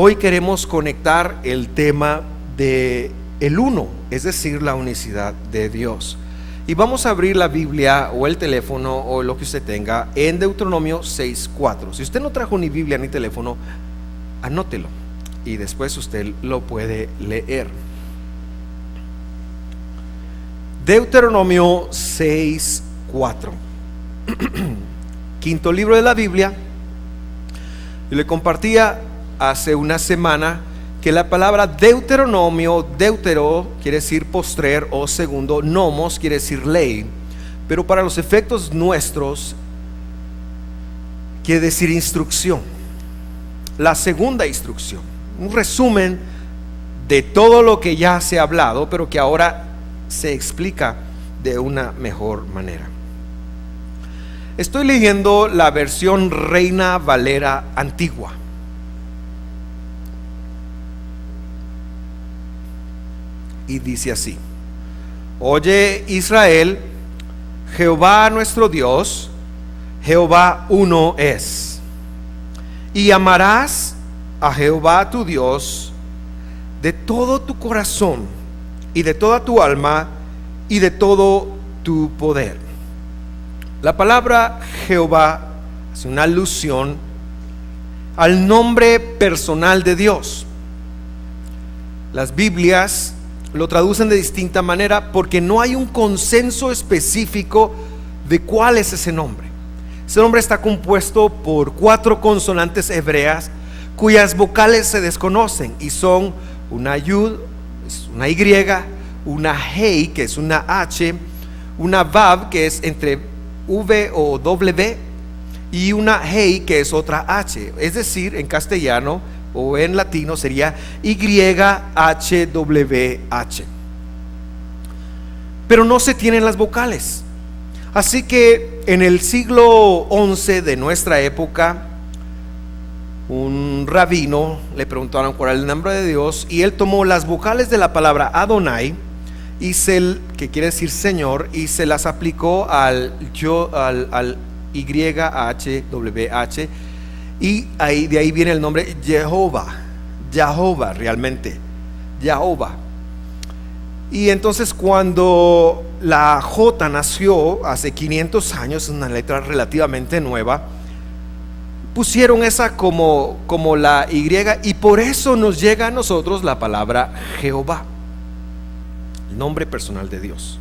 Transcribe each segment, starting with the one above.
hoy queremos conectar el tema de el uno, es decir, la unicidad de Dios. Y vamos a abrir la Biblia o el teléfono o lo que usted tenga en Deuteronomio 6:4. Si usted no trajo ni Biblia ni teléfono, anótelo y después usted lo puede leer. Deuteronomio 6:4. Quinto libro de la Biblia. Yo le compartía hace una semana que la palabra Deuteronomio, deutero quiere decir postrer o segundo, nomos quiere decir ley, pero para los efectos nuestros quiere decir instrucción, la segunda instrucción, un resumen de todo lo que ya se ha hablado, pero que ahora se explica de una mejor manera. Estoy leyendo la versión Reina Valera antigua. Y dice así: Oye Israel, Jehová nuestro Dios, Jehová uno es. Y amarás a Jehová tu Dios de todo tu corazón y de toda tu alma y de todo tu poder. La palabra Jehová hace una alusión al nombre personal de Dios. Las Biblias lo traducen de distinta manera porque no hay un consenso específico de cuál es ese nombre. Ese nombre está compuesto por 4 consonantes hebreas cuyas vocales se desconocen y son una yud, una y, una hei, que es una h, una vav, que es entre v o w, y una hei, que es otra h. Es decir, en castellano o en latino sería YHWH. Pero no se tienen las vocales. Así que en el siglo XI de nuestra época, un rabino le preguntaron cuál era el nombre de Dios, y él tomó las vocales de la palabra Adonai, que quiere decir Señor, y se las aplicó al YHWH. Y de ahí viene el nombre Jehová realmente, Jehová. Y entonces cuando la J nació hace 500 años, es una letra relativamente nueva, pusieron esa como la Y, y por eso nos llega a nosotros la palabra Jehová, el nombre personal de Dios.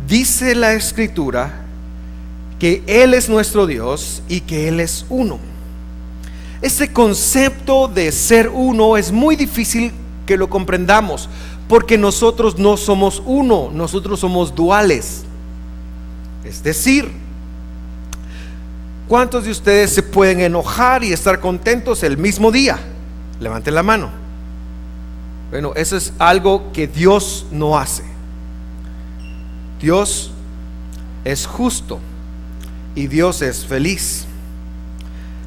Dice la Escritura que Él es nuestro Dios y que Él es uno. Ese concepto de ser uno es muy difícil que lo comprendamos, porque nosotros no somos uno, nosotros somos duales. Es decir, ¿cuántos de ustedes se pueden enojar y estar contentos el mismo día? Levanten la mano. Bueno, eso es algo que Dios no hace. Dios es justo y Dios es feliz.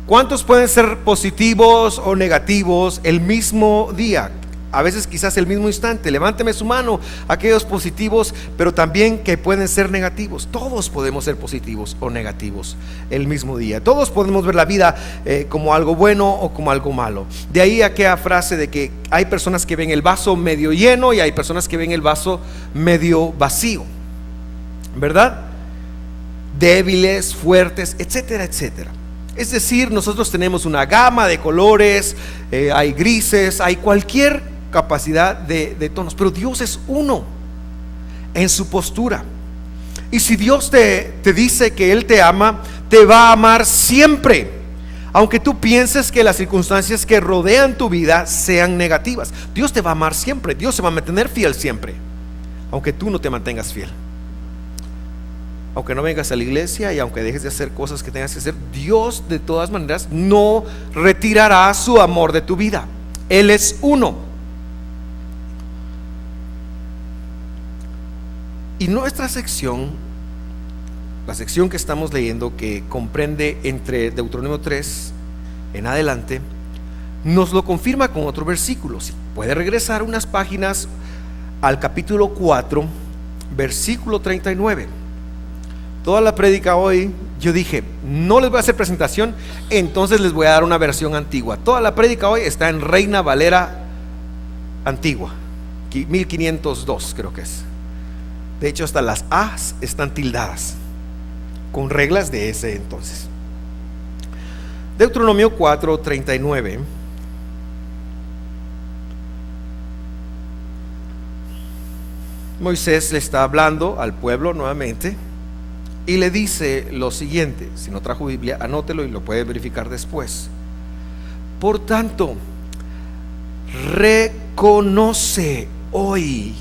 ¿Cuántos pueden ser positivos o negativos el mismo día? A veces quizás el mismo instante. Levánteme su mano aquellos positivos, pero también que pueden ser negativos. Todos podemos ser positivos o negativos el mismo día. Todos podemos ver la vida como algo bueno o como algo malo. De ahí aquella frase de que hay personas que ven el vaso medio lleno y hay personas que ven el vaso medio vacío, ¿verdad? Débiles, fuertes, etcétera, etcétera. Es decir, nosotros tenemos una gama de colores, hay grises, hay cualquier capacidad de tonos, pero Dios es uno en su postura. Y si Dios te dice que Él te ama, te va a amar siempre, aunque tú pienses que las circunstancias que rodean tu vida sean negativas. Dios te va a amar siempre, Dios se va a mantener fiel siempre, aunque tú no te mantengas fiel. Aunque no vengas a la iglesia y aunque dejes de hacer cosas que tengas que hacer, Dios de todas maneras no retirará su amor de tu vida. Él es uno. Y nuestra sección, la sección que estamos leyendo, que comprende entre Deuteronomio 3 en adelante, nos lo confirma con otro versículo. Si puede regresar unas páginas al capítulo 4, versículo 39. Toda la prédica hoy, yo dije, no les voy a hacer presentación, entonces les voy a dar una versión antigua. Toda la prédica hoy está en Reina Valera antigua, 1502 creo que es. De hecho, hasta las A's están tildadas, con reglas de ese entonces. Deuteronomio 4:39. Moisés le está hablando al pueblo nuevamente y le dice lo siguiente. Si no trajo Biblia, anótelo y lo puede verificar después. Por tanto, reconoce hoy,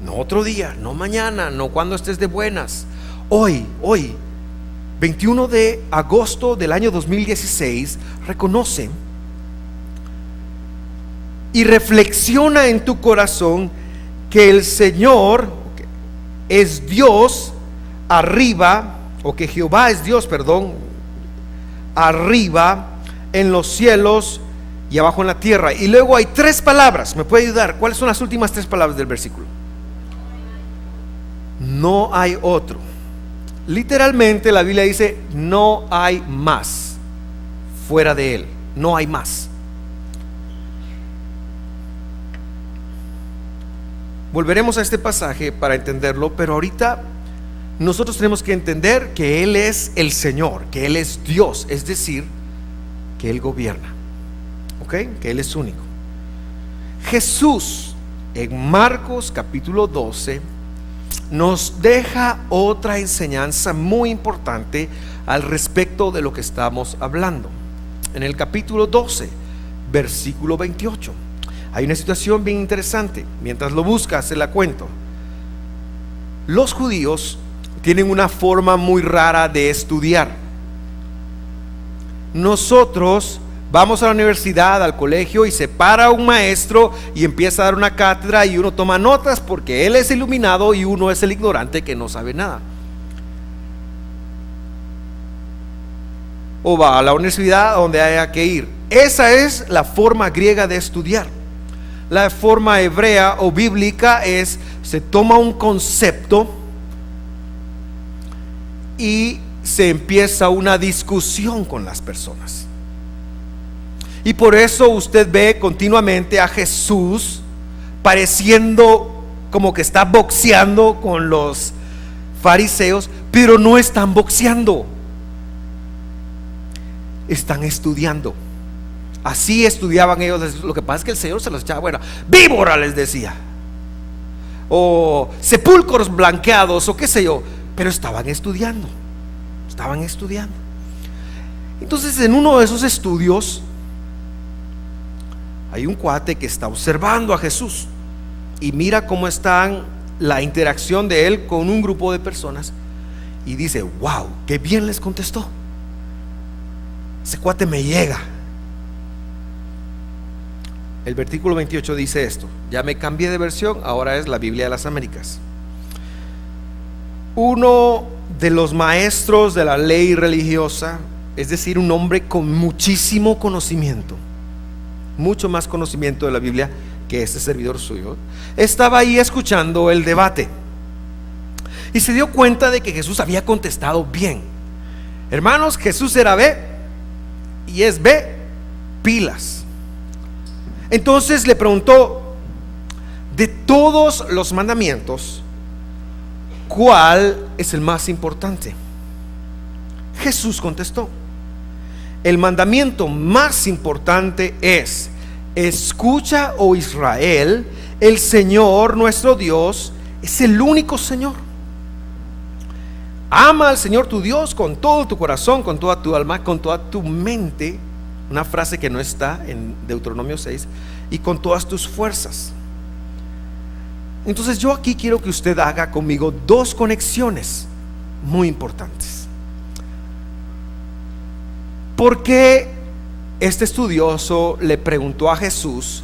no otro día, no mañana, no cuando estés de buenas, hoy, 21 de agosto del año 2016, reconoce y reflexiona en tu corazón que el Señor es Dios arriba, o que Jehová es Dios, arriba en los cielos y abajo en la tierra. Y luego hay 3 palabras. ¿Me puede ayudar? ¿Cuáles son las últimas 3 palabras del versículo? No hay otro. Literalmente la Biblia dice: no hay más fuera de Él. No hay más. Volveremos a este pasaje para entenderlo, pero ahorita nosotros tenemos que entender que Él es el Señor, que Él es Dios, es decir, que Él gobierna, ¿ok? Que Él es único. Jesús en Marcos capítulo 12 nos deja otra enseñanza muy importante al respecto de lo que estamos hablando. En el capítulo 12, versículo 28. Hay una situación bien interesante. Mientras lo buscas, se la cuento. Los judíos tienen una forma muy rara de estudiar. Nosotros vamos a la universidad, al colegio, y se para un maestro y empieza a dar una cátedra y uno toma notas porque él es iluminado y uno es el ignorante que no sabe nada. O va a la universidad donde haya que ir. Esa es la forma griega de estudiar. La forma hebrea o bíblica es: se toma un concepto y se empieza una discusión con las personas. Y por eso usted ve continuamente a Jesús pareciendo como que está boxeando con los fariseos, pero no están boxeando, están estudiando. Así estudiaban ellos. Lo que pasa es que el Señor se los echaba, bueno, víbora les decía, o sepulcros blanqueados, o qué sé yo, pero estaban estudiando. Entonces, en uno de esos estudios hay un cuate que está observando a Jesús y mira cómo está la interacción de él con un grupo de personas y dice: wow, qué bien les contestó. Ese cuate me llega. El versículo 28 dice esto. Ya me cambié de versión, ahora es la Biblia de las Américas. Uno de los maestros de la ley religiosa, es decir, un hombre con muchísimo conocimiento, mucho más conocimiento de la Biblia que este servidor suyo, estaba ahí escuchando el debate y se dio cuenta de que Jesús había contestado bien. Hermanos, Jesús era B y es B, pilas. Entonces le preguntó: de todos los mandamientos, ¿cuál es el más importante? Jesús contestó: el mandamiento más importante es: escucha, oh Israel, el Señor nuestro Dios es el único Señor. Ama al Señor tu Dios con todo tu corazón, con toda tu alma, con toda tu mente. Una frase que no está en Deuteronomio 6. Y con todas tus fuerzas. Entonces yo aquí quiero que usted haga conmigo 2 conexiones muy importantes. ¿Por qué este estudioso le preguntó a Jesús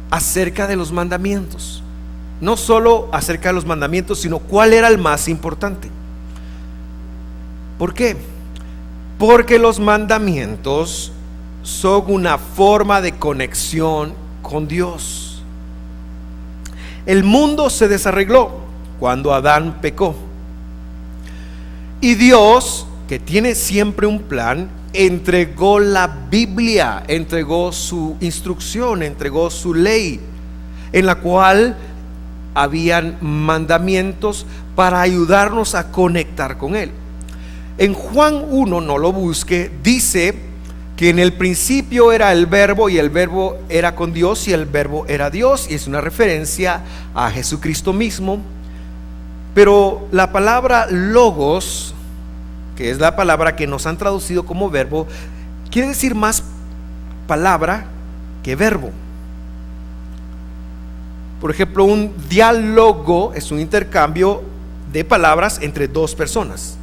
acerca de los mandamientos? No solo acerca de los mandamientos, sino cuál era el más importante. ¿Por qué? Porque los mandamientos son una forma de conexión con Dios. El mundo se desarregló cuando Adán pecó. Y Dios, que tiene siempre un plan, entregó la Biblia, entregó su instrucción, entregó su ley, en la cual habían mandamientos para ayudarnos a conectar con Él. En Juan 1, no lo busque, dice que en el principio era el verbo, y el verbo era con Dios, y el verbo era Dios, y es una referencia a Jesucristo mismo. Pero la palabra logos, que es la palabra que nos han traducido como verbo, quiere decir más palabra que verbo. Por ejemplo, un diálogo es un intercambio de palabras entre dos personas.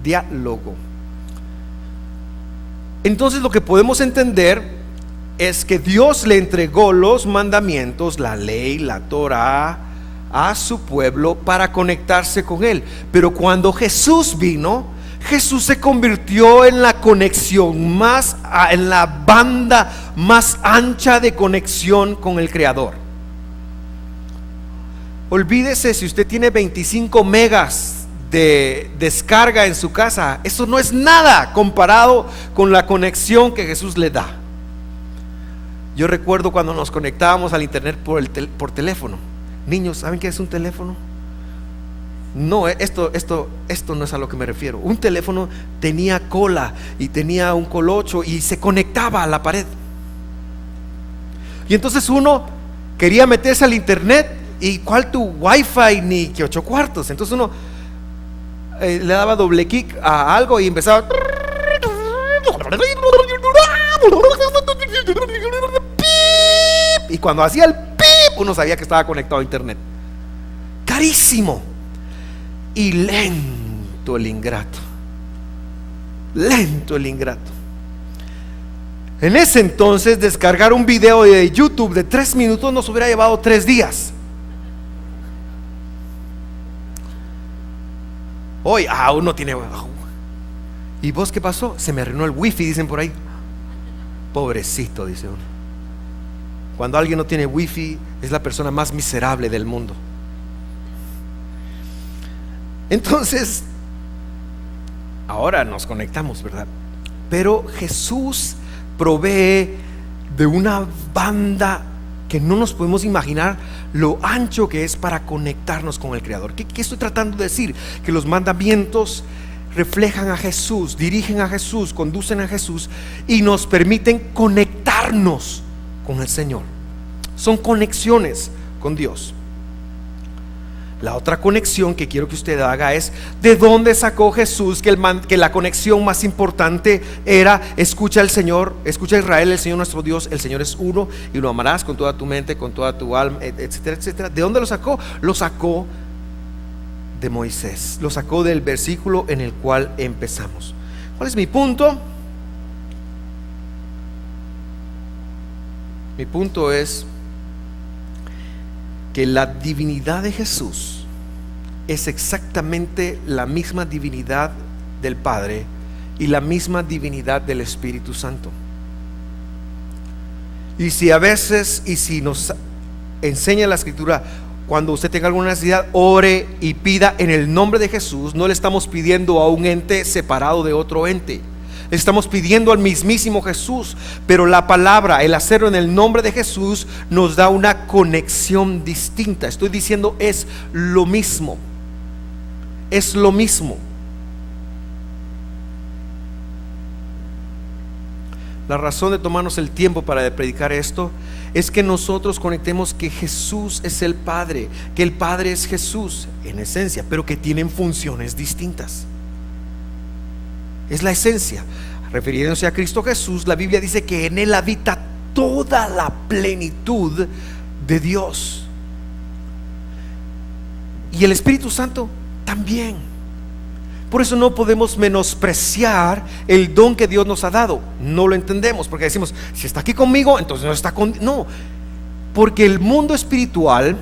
Diálogo. Entonces lo que podemos entender es que Dios le entregó los mandamientos, la ley, la Torah, a su pueblo para conectarse con Él. Pero cuando Jesús vino, Jesús se convirtió en la conexión más, en la banda más ancha de conexión con el Creador. Olvídese si usted tiene 25 megas de descarga en su casa, eso no es nada comparado con la conexión que Jesús le da. Yo recuerdo cuando nos conectábamos al internet por teléfono. Niños, ¿saben qué es un teléfono? No, esto no es a lo que me refiero. Un teléfono tenía cola y tenía un colocho y se conectaba a la pared. Y entonces uno quería meterse al internet, y ¿cuál tu wifi? Ni que 8 cuartos. Entonces uno le daba doble clic a algo y empezaba. Y cuando hacía el pip, uno sabía que estaba conectado a internet. Carísimo. Y lento el ingrato. Lento el ingrato. En ese entonces, descargar un video de YouTube de 3 minutos nos hubiera llevado 3 días. Hoy, uno tiene. ¿Y vos qué pasó? Se me arruinó el wifi, dicen por ahí. Pobrecito, dice uno. Cuando alguien no tiene wifi, es la persona más miserable del mundo. Entonces, ahora nos conectamos, ¿verdad? Pero Jesús provee de una banda que no nos podemos imaginar lo ancho que es para conectarnos con el Creador. ¿Qué estoy tratando de decir? Que los mandamientos reflejan a Jesús, dirigen a Jesús, conducen a Jesús y nos permiten conectarnos con el Señor. Son conexiones con Dios. La otra conexión que quiero que usted haga es: ¿de dónde sacó Jesús que la conexión más importante era: escucha al Señor, escucha a Israel, el Señor nuestro Dios, el Señor es uno y lo amarás con toda tu mente, con toda tu alma, etcétera, etcétera? ¿De dónde lo sacó? Lo sacó de Moisés, lo sacó del versículo en el cual empezamos. ¿Cuál es mi punto? Mi punto es que la divinidad de Jesús es exactamente la misma divinidad del Padre y la misma divinidad del Espíritu Santo. Y si a veces, y si nos enseña la Escritura, cuando usted tenga alguna necesidad, ore y pida en el nombre de Jesús, no le estamos pidiendo a un ente separado de otro ente. Estamos pidiendo al mismísimo Jesús, pero la palabra, el hacerlo en el nombre de Jesús, nos da una conexión distinta. Estoy diciendo, es lo mismo. Es lo mismo. La razón de tomarnos el tiempo para predicar esto es que nosotros conectemos que Jesús es el Padre, que el Padre es Jesús en esencia, pero que tienen funciones distintas. Es la esencia. Refiriéndose a Cristo Jesús, la Biblia dice que en Él habita toda la plenitud de Dios. Y el Espíritu Santo también. Por eso no podemos menospreciar el don que Dios nos ha dado. No lo entendemos porque decimos: si está aquí conmigo, entonces no está conmigo. No, porque el mundo espiritual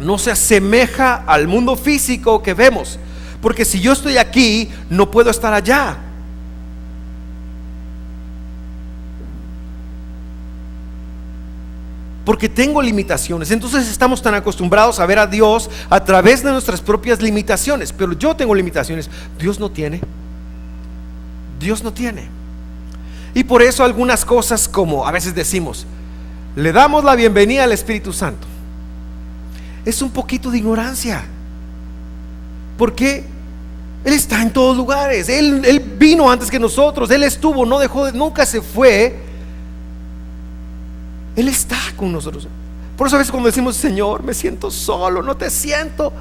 no se asemeja al mundo físico que vemos. Porque si yo estoy aquí, no puedo estar allá. porque tengo limitaciones. Entonces estamos tan acostumbrados a ver a Dios a través de nuestras propias limitaciones. Pero yo tengo limitaciones, Dios no tiene. Dios no tiene. Y por eso algunas cosas, como a veces decimos, le damos la bienvenida al Espíritu Santo, es un poquito de ignorancia, porque Él está en todos lugares. Él vino antes que nosotros, Él estuvo, no dejó, nunca se fue. Él está con nosotros. Por eso a veces cuando decimos, Señor, me siento solo, no te siento,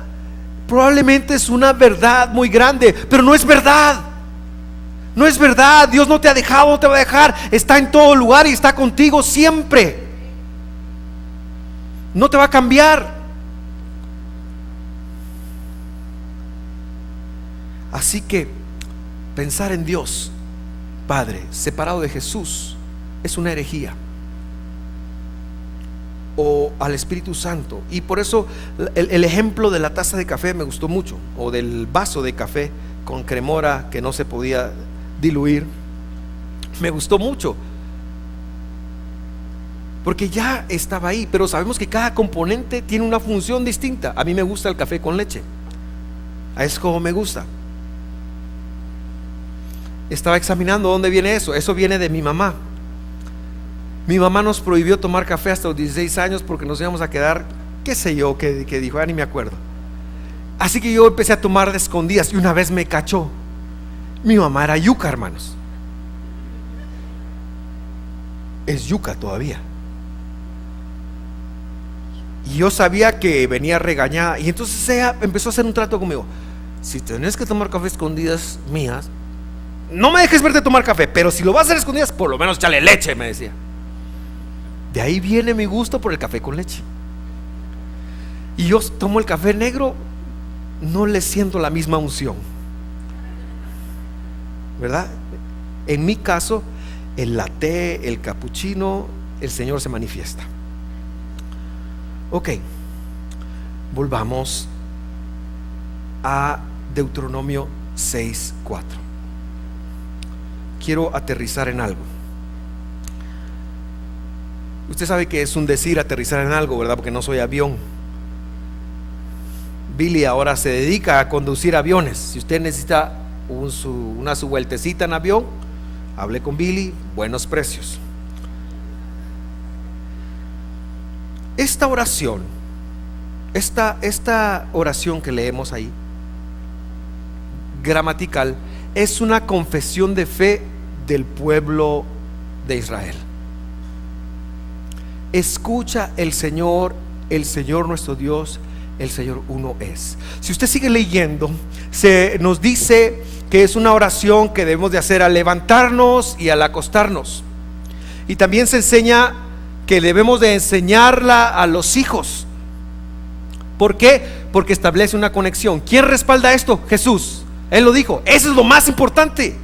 probablemente es una verdad muy grande, pero no es verdad. No es verdad. Dios no te ha dejado, no te va a dejar. Está en todo lugar y está contigo siempre. No te va a cambiar. Así que pensar en Dios Padre separado de Jesús es una herejía, o al Espíritu Santo. Y por eso el ejemplo de la taza de café me gustó mucho, o del vaso de café con cremora que no se podía diluir, me gustó mucho, porque ya estaba ahí. Pero sabemos que cada componente tiene una función distinta. A mí me gusta el café con leche, es como me gusta. Estaba examinando dónde viene eso. Eso viene de mi mamá. Mi mamá nos prohibió tomar café hasta los 16 años porque nos íbamos a quedar, qué sé yo, que dijo, ya ni me acuerdo. Así que yo empecé a tomar de escondidas y una vez me cachó. Mi mamá era yuca, hermanos. Es yuca todavía. Y yo sabía que venía regañada. Y entonces ella empezó a hacer un trato conmigo. Si tenés que tomar café escondidas mías, no me dejes verte tomar café, pero si lo vas a hacer escondidas, por lo menos échale leche, me decía. De ahí viene mi gusto por el café con leche. Y yo tomo el café negro, no le siento la misma unción, ¿verdad? En mi caso, el latte, el cappuccino, el Señor se manifiesta. Ok, volvamos a Deuteronomio 6:4. Quiero aterrizar en algo. Usted sabe que es un decir aterrizar en algo, ¿verdad? Porque no soy avión. Billy ahora se dedica a conducir aviones. Si usted necesita su vueltecita en avión, hable con Billy, buenos precios. Esta oración que leemos ahí, gramatical, es una confesión de fe del pueblo de Israel. Escucha el Señor nuestro Dios, el Señor uno es. Si usted sigue leyendo, se nos dice que es una oración que debemos de hacer al levantarnos y al acostarnos. Y también se enseña que debemos de enseñarla a los hijos. ¿Por qué? Porque establece una conexión. ¿Quién respalda esto? Jesús. Él lo dijo. Eso es lo más importante.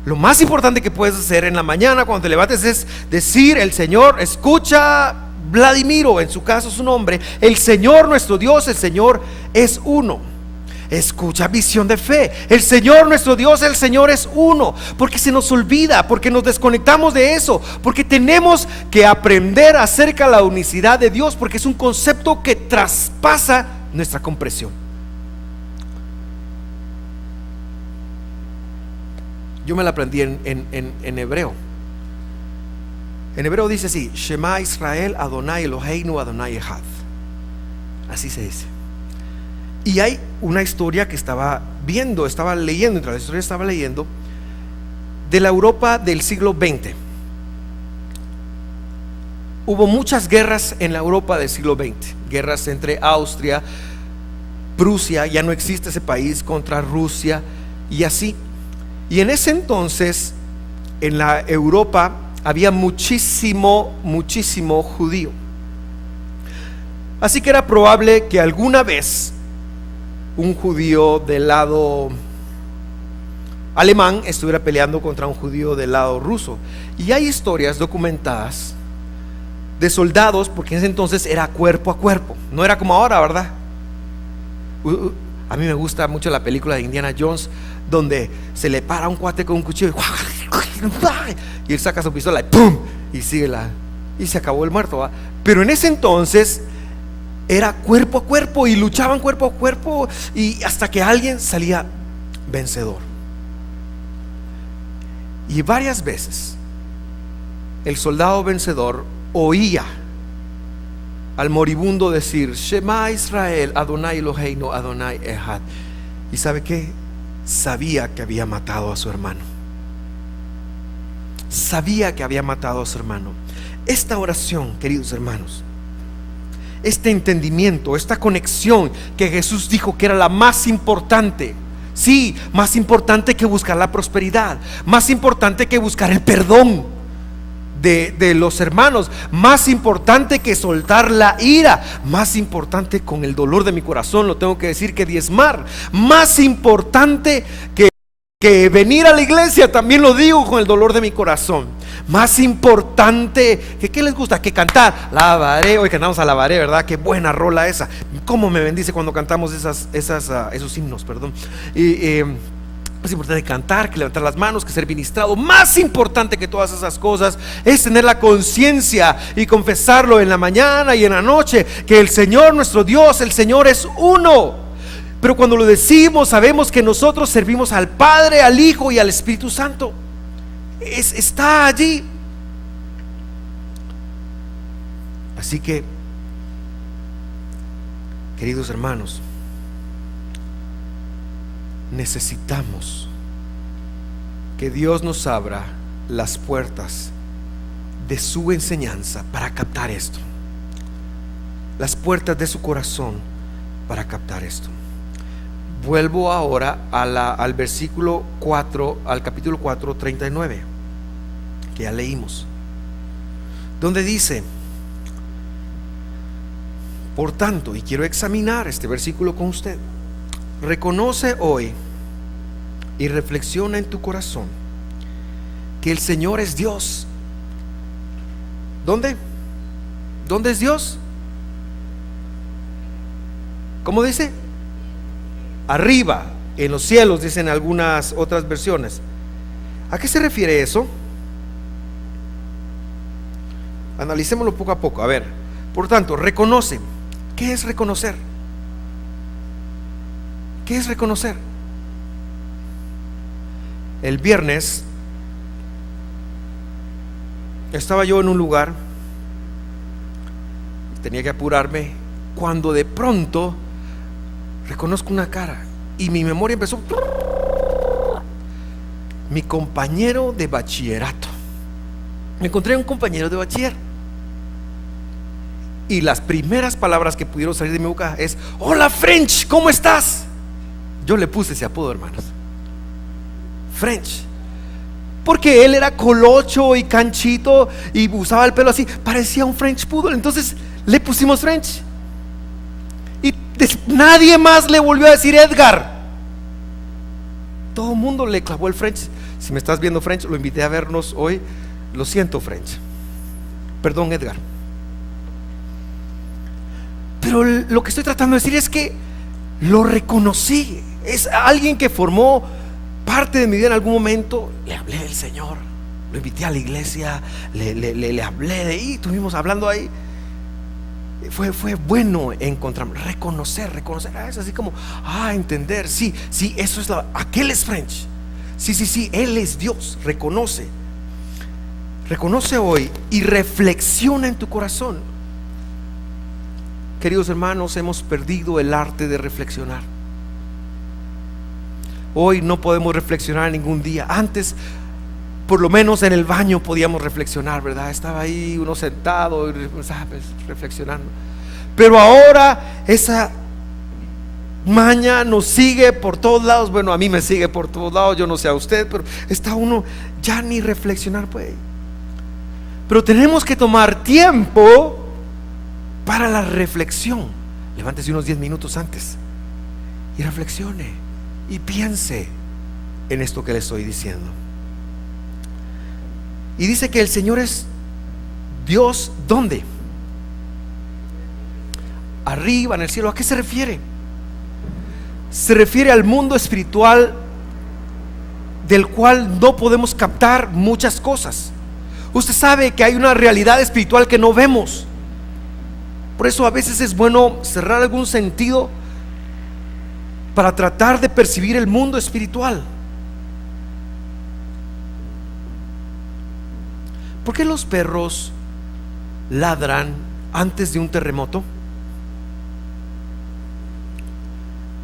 Lo más importante que puedes hacer en la mañana cuando te levantes es decir: el Señor, escucha Vladimiro, en su caso su nombre, el Señor nuestro Dios, el Señor es uno. Escucha visión de fe, el Señor nuestro Dios, el Señor es uno. Porque se nos olvida, porque nos desconectamos de eso, porque tenemos que aprender acerca de la unicidad de Dios, porque es un concepto que traspasa nuestra comprensión. Yo me la aprendí en hebreo. En hebreo dice así: Shema Israel Adonai Eloheinu Adonai Echad. Así se dice. Y hay una historia que estaba leyendo, entre las historias estaba leyendo, de la Europa del siglo XX. Hubo muchas guerras en la Europa del siglo XX. Guerras entre Austria, Prusia, ya no existe ese país, contra Rusia y así. Y en ese entonces, en la Europa había muchísimo judío. Así que era probable que alguna vez un judío del lado alemán estuviera peleando contra un judío del lado ruso. Y hay historias documentadas de soldados, porque en ese entonces era cuerpo a cuerpo, no era como ahora, ¿verdad? A mí me gusta mucho la película de Indiana Jones, donde se le para un cuate con un cuchillo y él saca su pistola y ¡pum! Y sigue y se acabó el muerto, ¿va? Pero en ese entonces era cuerpo a cuerpo y luchaban cuerpo a cuerpo, y hasta que alguien salía vencedor. Y varias veces el soldado vencedor oía al moribundo decir: Shema Israel, Adonai Eloheinu, Adonai Echad. ¿Y sabe qué? Sabía que había matado a su hermano. Sabía que había matado a su hermano. Esta oración, queridos hermanos, este entendimiento, esta conexión que Jesús dijo que era la más importante. Sí, más importante que buscar la prosperidad, más importante que buscar el perdón de los hermanos, más importante que soltar la ira, más importante, con el dolor de mi corazón lo tengo que decir, que diezmar, más importante que venir a la iglesia, también lo digo con el dolor de mi corazón, más importante que, ¿qué les gusta? Que cantar, alabaré. Hoy cantamos alabaré, ¿verdad? Qué buena rola esa. Cómo me bendice cuando cantamos esos himnos, perdón. Es importante cantar, que levantar las manos, que ser ministrado. Más importante que todas esas cosas es tener la conciencia y confesarlo en la mañana y en la noche, que el Señor, nuestro Dios, el Señor es uno. Pero cuando lo decimos, sabemos que nosotros servimos al Padre, al Hijo y al Espíritu Santo. Está allí. Así que, queridos hermanos, necesitamos que Dios nos abra las puertas de su enseñanza para captar esto, las puertas de su corazón para captar esto. Vuelvo ahora al versículo 4, al capítulo 4, 39, que ya leímos, donde dice: por tanto, y quiero examinar este versículo con usted, reconoce hoy y reflexiona en tu corazón que el Señor es Dios. ¿Dónde? ¿Dónde es Dios? ¿Cómo dice? Arriba, en los cielos, dicen algunas otras versiones. ¿A qué se refiere eso? Analicémoslo poco a poco. A ver, por tanto, reconoce. ¿Qué es reconocer? ¿Qué es reconocer? El viernes estaba yo en un lugar, tenía que apurarme, cuando de pronto reconozco una cara y mi memoria empezó. Mi compañero de bachillerato. Me encontré un compañero de bachiller y las primeras palabras que pudieron salir de mi boca es: hola French, ¿cómo estás? Yo le puse ese apodo, hermanos, French, porque él era colocho y canchito y usaba el pelo así, parecía un French poodle. Entonces le pusimos French. Y nadie más le volvió a decir Edgar. Todo el mundo le clavó el French. Si me estás viendo, French, lo invité a vernos hoy. Lo siento, French. Perdón, Edgar. Pero lo que estoy tratando de decir es que lo reconocí. Es alguien que formó parte de mi vida en algún momento. Le hablé del Señor, lo invité a la iglesia, le hablé de ahí, estuvimos hablando ahí. Fue bueno encontrarme, reconocer. Es así como, entender. Sí, eso es aquel es French. Sí, Él es Dios. Reconoce hoy y reflexiona en tu corazón. Queridos hermanos, hemos perdido el arte de reflexionar. Hoy no podemos reflexionar ningún día. Antes, por lo menos en el baño podíamos reflexionar, ¿verdad? Estaba ahí uno sentado, reflexionando. Pero ahora esa maña nos sigue por todos lados. Bueno, a mí me sigue por todos lados, yo no sé a usted, pero está uno ya ni reflexionar puede. Pero tenemos que tomar tiempo para la reflexión. Levántese unos 10 minutos antes y reflexione y piense en esto que le estoy diciendo. Y dice que el Señor es Dios. ¿Dónde? Arriba, en el cielo. ¿A qué se refiere? Se refiere al mundo espiritual, del cual no podemos captar muchas cosas. Usted sabe que hay una realidad espiritual que no vemos. Por eso a veces es bueno cerrar algún sentido para tratar de percibir el mundo espiritual. ¿Por qué los perros ladran antes de un terremoto?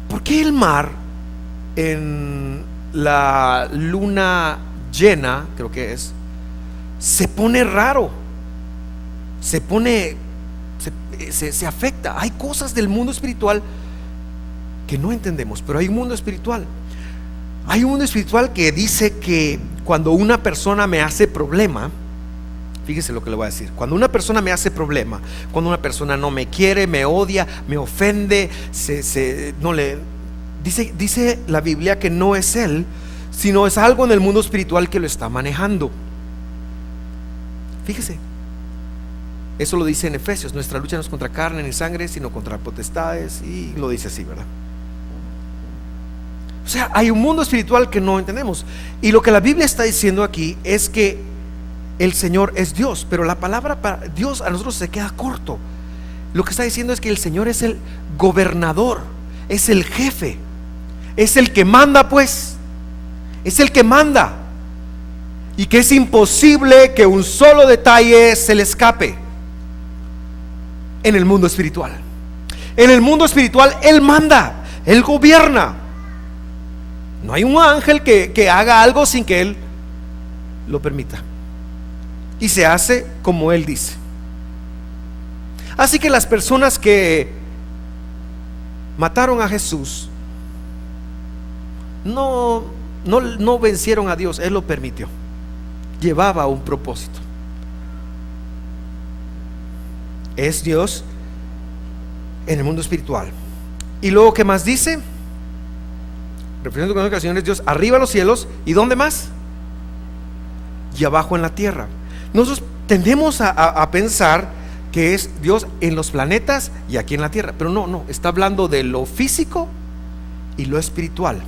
¿Por qué el mar en la luna llena, creo que es, se pone raro? Se afecta. Hay cosas del mundo espiritual que no entendemos, pero hay un mundo espiritual. Hay un mundo espiritual que dice que cuando una persona me hace problema, fíjese lo que le voy a decir, cuando una persona me hace problema, cuando una persona no me quiere, me odia, me ofende, dice la Biblia que no es él, sino es algo en el mundo espiritual que lo está manejando. Fíjese, eso lo dice en Efesios: nuestra lucha no es contra carne ni sangre, sino contra potestades, y lo dice así, ¿verdad? O sea, hay un mundo espiritual que no entendemos. Y lo que la Biblia está diciendo aquí es que el Señor es Dios, pero la palabra para Dios a nosotros se queda corto. Lo que está diciendo es que el Señor es el gobernador, es el jefe, es el que manda, pues, es el que manda, y que es imposible que un solo detalle se le escape en el mundo espiritual. En el mundo espiritual Él manda, Él gobierna. No hay un ángel que haga algo sin que Él lo permita, y se hace como Él dice. Así que las personas que mataron a Jesús no vencieron a Dios, Él lo permitió. Llevaba un propósito. Es Dios en el mundo espiritual. Y luego, ¿qué más dice? Refiriendo con que el Señor es Dios arriba en los cielos. ¿Y dónde más? Y abajo en la tierra. Nosotros tendemos a pensar que es Dios en los planetas y aquí en la tierra, pero no, está hablando de lo físico y lo espiritual,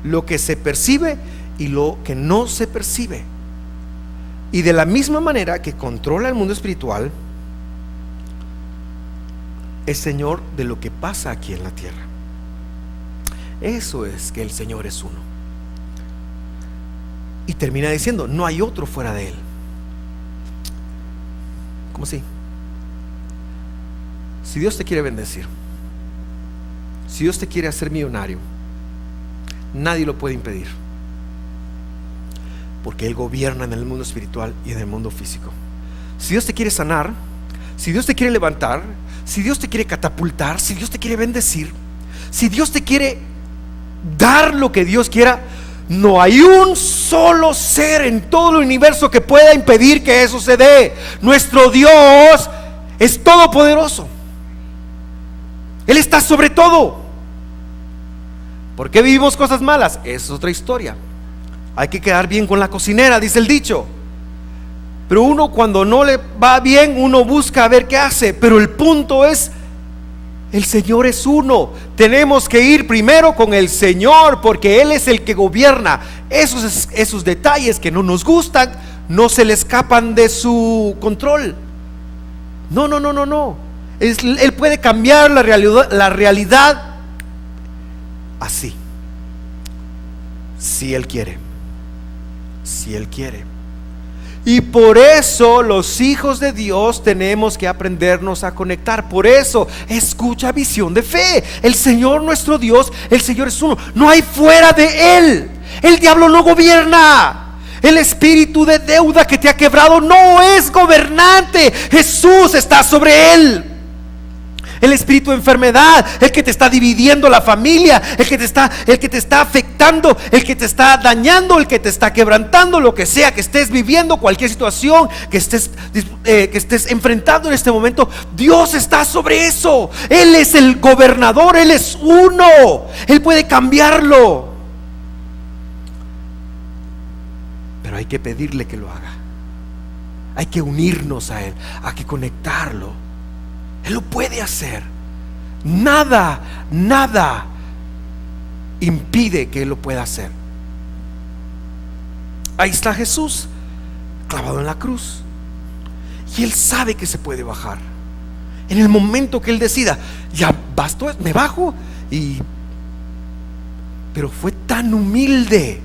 lo que se percibe y lo que no se percibe. Y de la misma manera que controla el mundo espiritual, es Señor de lo que pasa aquí en la tierra. Eso es que el Señor es uno. Y termina diciendo: no hay otro fuera de Él. ¿Cómo así? Si Dios te quiere bendecir, si Dios te quiere hacer millonario, nadie lo puede impedir, porque Él gobierna en el mundo espiritual y en el mundo físico. Si Dios te quiere sanar, si Dios te quiere levantar, si Dios te quiere catapultar, si Dios te quiere bendecir, si Dios te quiere dar lo que Dios quiera, no hay un solo ser en todo el universo que pueda impedir que eso se dé. Nuestro Dios es todopoderoso. Él está sobre todo. ¿Por qué vivimos cosas malas? Esa es otra historia. Hay que quedar bien con la cocinera, dice el dicho. Pero uno, cuando no le va bien, uno busca a ver qué hace. Pero el punto es: el Señor es uno. Tenemos que ir primero con el Señor, porque Él es el que gobierna. Esos detalles que no nos gustan no se le escapan de su control. No. Él puede cambiar la realidad así, si Él quiere. Si Él quiere. Y por eso los hijos de Dios tenemos que aprendernos a conectar. Por eso escucha Visión de Fe. El Señor nuestro Dios, el Señor es uno. No hay fuera de Él. El diablo no gobierna. El espíritu de deuda que te ha quebrado no es gobernante. Jesús está sobre él. El espíritu de enfermedad, el que te está dividiendo la familia, el que te está afectando, el que te está dañando, el que te está quebrantando, lo que sea que estés viviendo, cualquier situación que estés enfrentando en este momento, Dios está sobre eso. Él es el gobernador, Él es uno, Él puede cambiarlo, pero hay que pedirle que lo haga. Hay que unirnos a Él, hay que conectarlo. Él lo puede hacer. Nada impide que Él lo pueda hacer. Ahí está Jesús clavado en la cruz, y Él sabe que se puede bajar. En el momento que él decida, ya bastó, me bajo. Pero fue tan humilde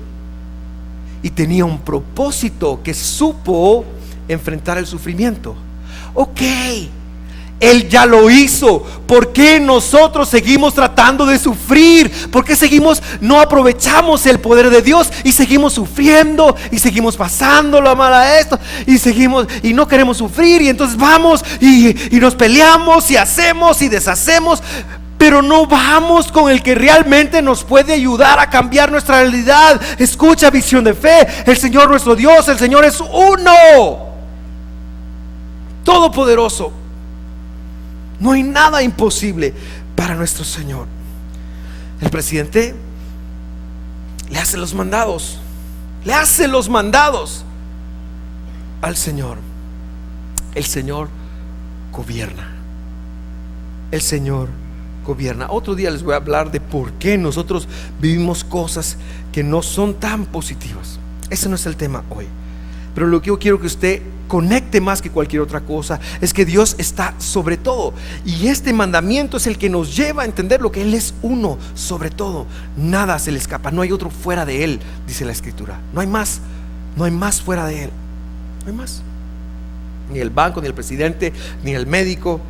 y tenía un propósito que supo enfrentar el sufrimiento. Ok, él ya lo hizo. ¿Por qué nosotros seguimos tratando de sufrir? ¿Por qué no aprovechamos el poder de Dios y seguimos sufriendo y seguimos pasándolo mal a esto y no queremos sufrir, y entonces vamos y nos peleamos y hacemos y deshacemos, pero no vamos con el que realmente nos puede ayudar a cambiar nuestra realidad? Escucha, Visión de Fe, el Señor nuestro Dios, el Señor es uno, todopoderoso. No hay nada imposible para nuestro Señor. El presidente le hace los mandados al Señor. El Señor gobierna. El Señor gobierna. Otro día les voy a hablar de por qué nosotros vivimos cosas que no son tan positivas. Ese no es el tema hoy. Pero lo que yo quiero que usted conecte más que cualquier otra cosa es que Dios está sobre todo, y este mandamiento es el que nos lleva a entender lo que Él es uno sobre todo. Nada se le escapa, no hay otro fuera de Él, dice la Escritura. No hay más fuera de Él. No hay más. Ni el banco, ni el presidente, ni el médico.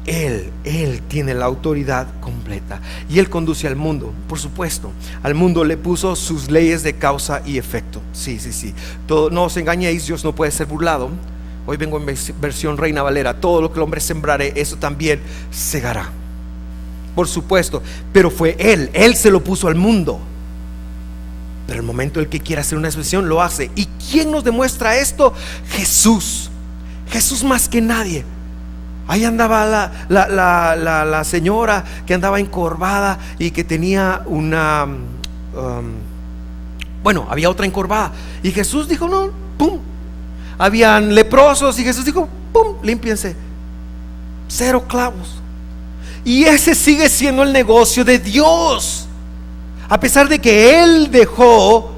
Él tiene la autoridad completa, y Él conduce al mundo. Por supuesto, al mundo le puso sus leyes de causa y efecto. Sí. Todo, no os engañéis, Dios no puede ser burlado. Hoy vengo en versión Reina Valera. Todo lo que el hombre sembrare, eso también segará. Por supuesto, pero fue Él se lo puso al mundo. Pero el momento el que quiera hacer una expresión, lo hace. ¿Y quién nos demuestra esto? Jesús más que nadie. Ahí andaba la señora que andaba encorvada y que tenía una había otra encorvada, y Jesús dijo no, pum. Habían leprosos y Jesús dijo pum, límpiense. 0 clavos. Y ese sigue siendo el negocio de Dios, a pesar de que Él dejó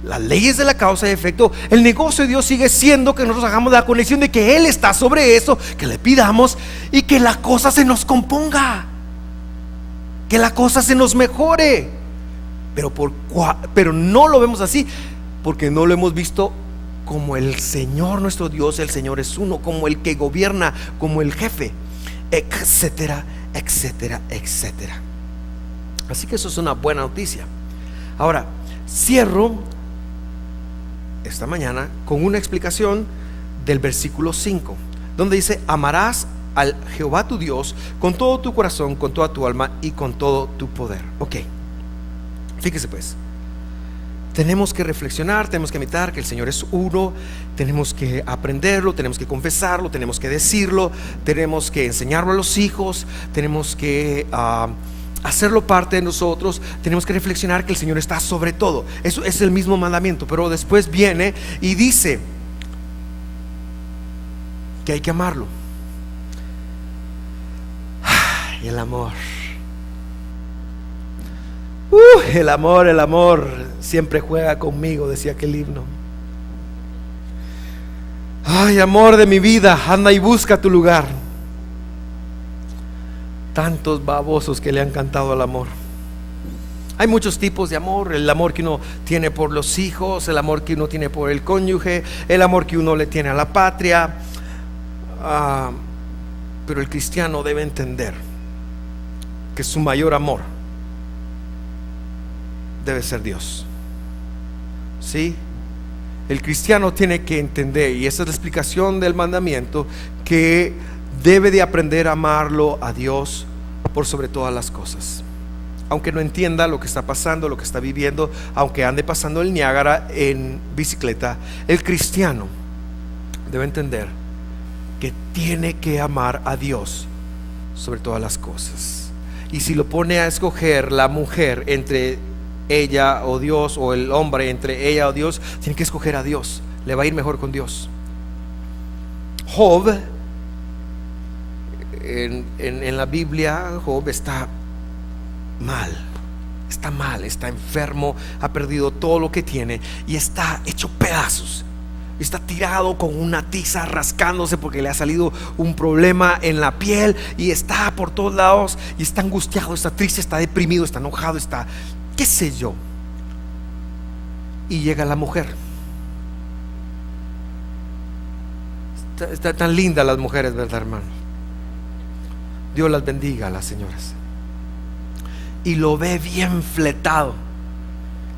las leyes de la causa y efecto. El negocio de Dios sigue siendo que nosotros hagamos la conexión de que Él está sobre eso, que le pidamos y que la cosa se nos componga, que la cosa se nos mejore. Pero no lo vemos así, porque no lo hemos visto como el Señor nuestro Dios. El Señor es uno, como el que gobierna, como el jefe, etcétera, etcétera, etcétera. Así que eso es una buena noticia. Ahora cierro esta mañana con una explicación del versículo 5, donde dice: amarás al Jehová tu Dios con todo tu corazón, con toda tu alma y con todo tu poder. Ok, fíjese pues, tenemos que reflexionar, tenemos que meditar que el Señor es uno, tenemos que aprenderlo, tenemos que confesarlo, tenemos que decirlo, tenemos que enseñarlo a los hijos, tenemos que hacerlo parte de nosotros, tenemos que reflexionar que el Señor está sobre todo. Eso es el mismo mandamiento, pero después viene y dice que hay que amarlo. Y el amor, el amor siempre juega conmigo, decía aquel himno. Ay, amor de mi vida, anda y busca tu lugar. Tantos babosos que le han cantado al amor. Hay muchos tipos de amor: el amor que uno tiene por los hijos, el amor que uno tiene por el cónyuge, el amor que uno le tiene a la patria. Pero el cristiano debe entender que su mayor amor debe ser Dios. ¿Sí? El cristiano tiene que entender, y esa es la explicación del mandamiento, que debe de aprender a amarlo a Dios por sobre todas las cosas. Aunque no entienda lo que está pasando, lo que está viviendo, aunque ande pasando el Niágara en bicicleta, el cristiano debe entender que tiene que amar a Dios sobre todas las cosas. Y si lo pone a escoger la mujer entre ella o Dios, o el hombre entre ella o Dios, tiene que escoger a Dios. Le va a ir mejor con Dios. Job, en la Biblia, Job está mal, está enfermo, ha perdido todo lo que tiene y está hecho pedazos. está tirado con una tiza rascándose porque le ha salido un problema en la piel y está por todos lados y está angustiado, está triste, está deprimido, está enojado, está qué sé yo. Y llega la mujer. Está tan linda las mujeres, ¿verdad, hermano? Dios las bendiga a las señoras. Y lo ve bien fletado.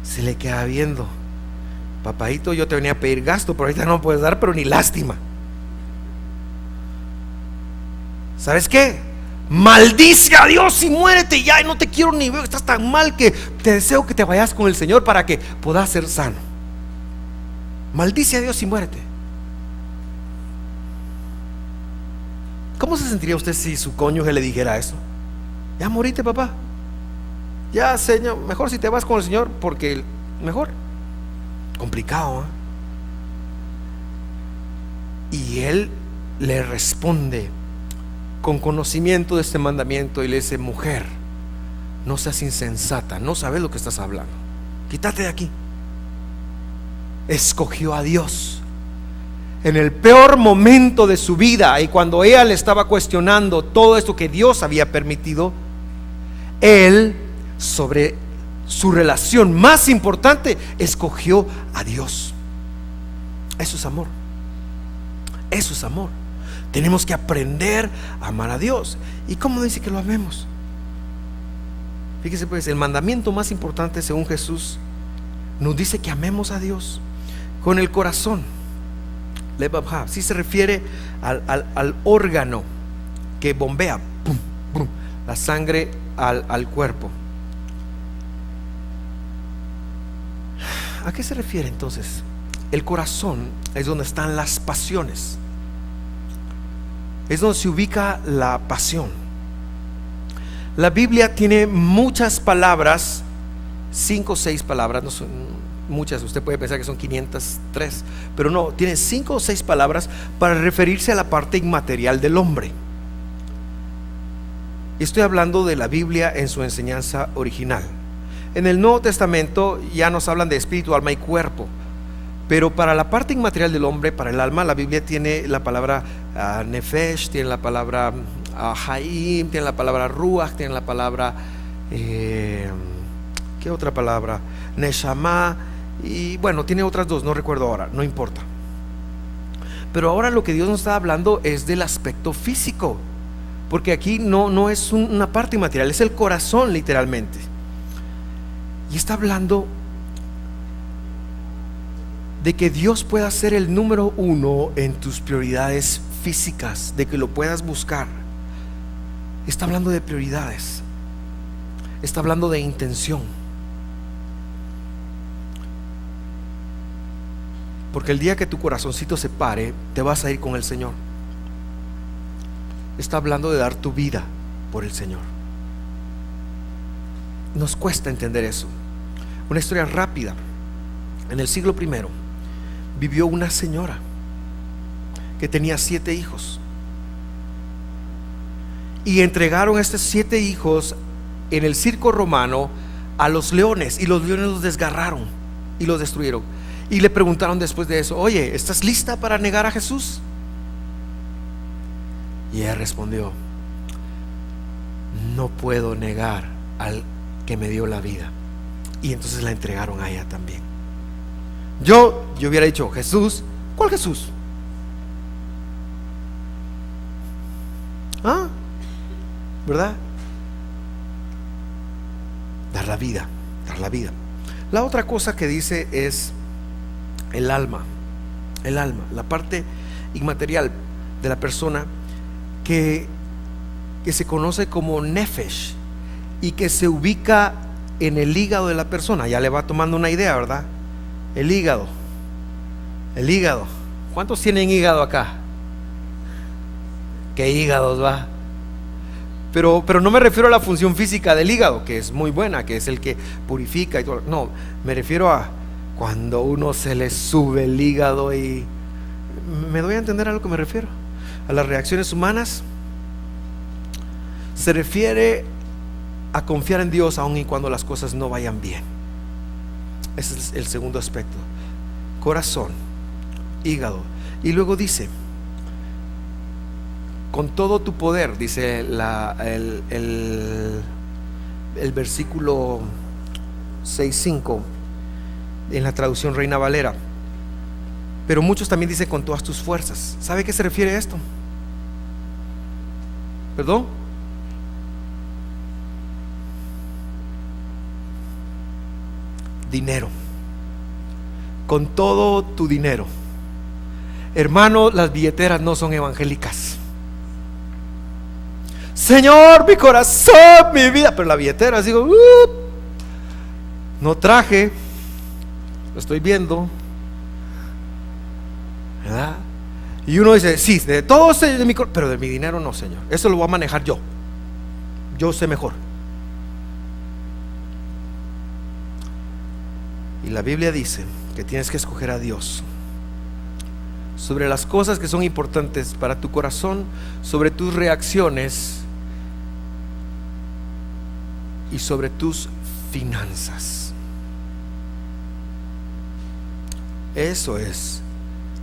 Se le queda viendo. Papadito, yo te venía a pedir gasto, pero ahorita no me puedes dar, pero ni lástima. ¿Sabes qué? Maldice a Dios y muérete ya, y no te quiero ni ver, estás tan mal que te deseo que te vayas con el Señor para que puedas ser sano. Maldice a Dios y muérete. ¿Cómo se sentiría usted si su cónyuge le dijera eso? Ya morite, papá. Ya, Señor, mejor si te vas con el Señor, porque mejor. Complicado, ¿eh? Y él le responde con conocimiento de este mandamiento y le dice: mujer, no seas insensata, no sabes lo que estás hablando, quítate de aquí. Escogió a Dios en el peor momento de su vida, y cuando ella le estaba cuestionando todo esto que Dios había permitido, él, sobre su relación más importante, escogió a Dios. Eso es amor. Eso es amor. Tenemos que aprender a amar a Dios. ¿Y cómo dice que lo amemos? Fíjese pues, el mandamiento más importante según Jesús nos dice que amemos a Dios con el corazón. Sí se refiere al órgano que bombea pum, pum, la sangre al cuerpo. ¿A qué se refiere entonces? El corazón es donde están las pasiones, es donde se ubica la pasión. La Biblia tiene muchas palabras, 5 o 6 palabras, no son muchas, usted puede pensar que son 503, pero no, tiene 5 o 6 palabras para referirse a la parte inmaterial del hombre. Estoy hablando de la Biblia en su enseñanza original. En el Nuevo Testamento ya nos hablan de espíritu, alma y cuerpo, pero para la parte inmaterial del hombre, para el alma, la Biblia tiene la palabra nefesh, tiene la palabra haim, tiene la palabra ruach, tiene la palabra ¿qué otra palabra? Neshama, y bueno, tiene otras 2, no recuerdo ahora, no importa. Pero ahora lo que Dios nos está hablando es del aspecto físico, porque aquí no es una parte inmaterial, es el corazón literalmente. Y está hablando de que Dios pueda ser el número 1 en tus prioridades físicas, de que lo puedas buscar. Está hablando de prioridades, está hablando de intención. Porque el día que tu corazoncito se pare, te vas a ir con el Señor. Está hablando de dar tu vida por el Señor. Nos cuesta entender eso. Una historia rápida. En el siglo I vivió una señora que tenía 7 hijos, y entregaron a estos 7 hijos en el circo romano a los leones, y los leones los desgarraron y los destruyeron. Y le preguntaron después de eso: oye, ¿estás lista para negar a Jesús? Y ella respondió: no puedo negar al que me dio la vida. Y entonces la entregaron a ella también. Yo hubiera dicho: Jesús, ¿cuál Jesús? ¿Ah? ¿Verdad? Dar la vida, dar la vida. La otra cosa que dice es el alma, la parte inmaterial de la persona que se conoce como nefesh y que se ubica en el hígado de la persona. Ya le va tomando una idea, ¿verdad? El hígado. ¿Cuántos tienen hígado acá? ¿Qué hígados va? Pero no me refiero a la función física del hígado, que es muy buena, que es el que purifica y todo. No, me refiero a cuando uno se le sube el hígado, y me doy a entender a lo que me refiero. A las reacciones humanas. Se refiere a confiar en Dios aun y cuando las cosas no vayan bien. Ese es el segundo aspecto. Corazón, hígado. Y luego dice, con todo tu poder, dice el versículo 6:5 en la traducción Reina Valera. Pero muchos también dicen con todas tus fuerzas. ¿Sabe a qué se refiere esto? ¿Perdón? Dinero. Con todo tu dinero. Hermano, las billeteras no son evangélicas. Señor, mi corazón, mi vida. Pero la billetera, digo, no traje, lo estoy viendo, ¿verdad? Y uno dice, sí, de todo de mi, pero de mi dinero no, Señor. Eso lo voy a manejar yo. Yo sé mejor. Y la Biblia dice que tienes que escoger a Dios sobre las cosas que son importantes para tu corazón, sobre tus reacciones y sobre tus finanzas. Eso es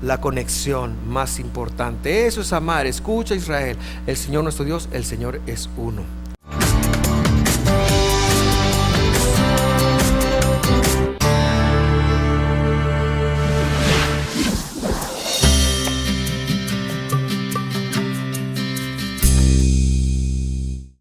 la conexión más importante. Eso es amar. Escucha, Israel, el Señor nuestro Dios, el Señor es uno.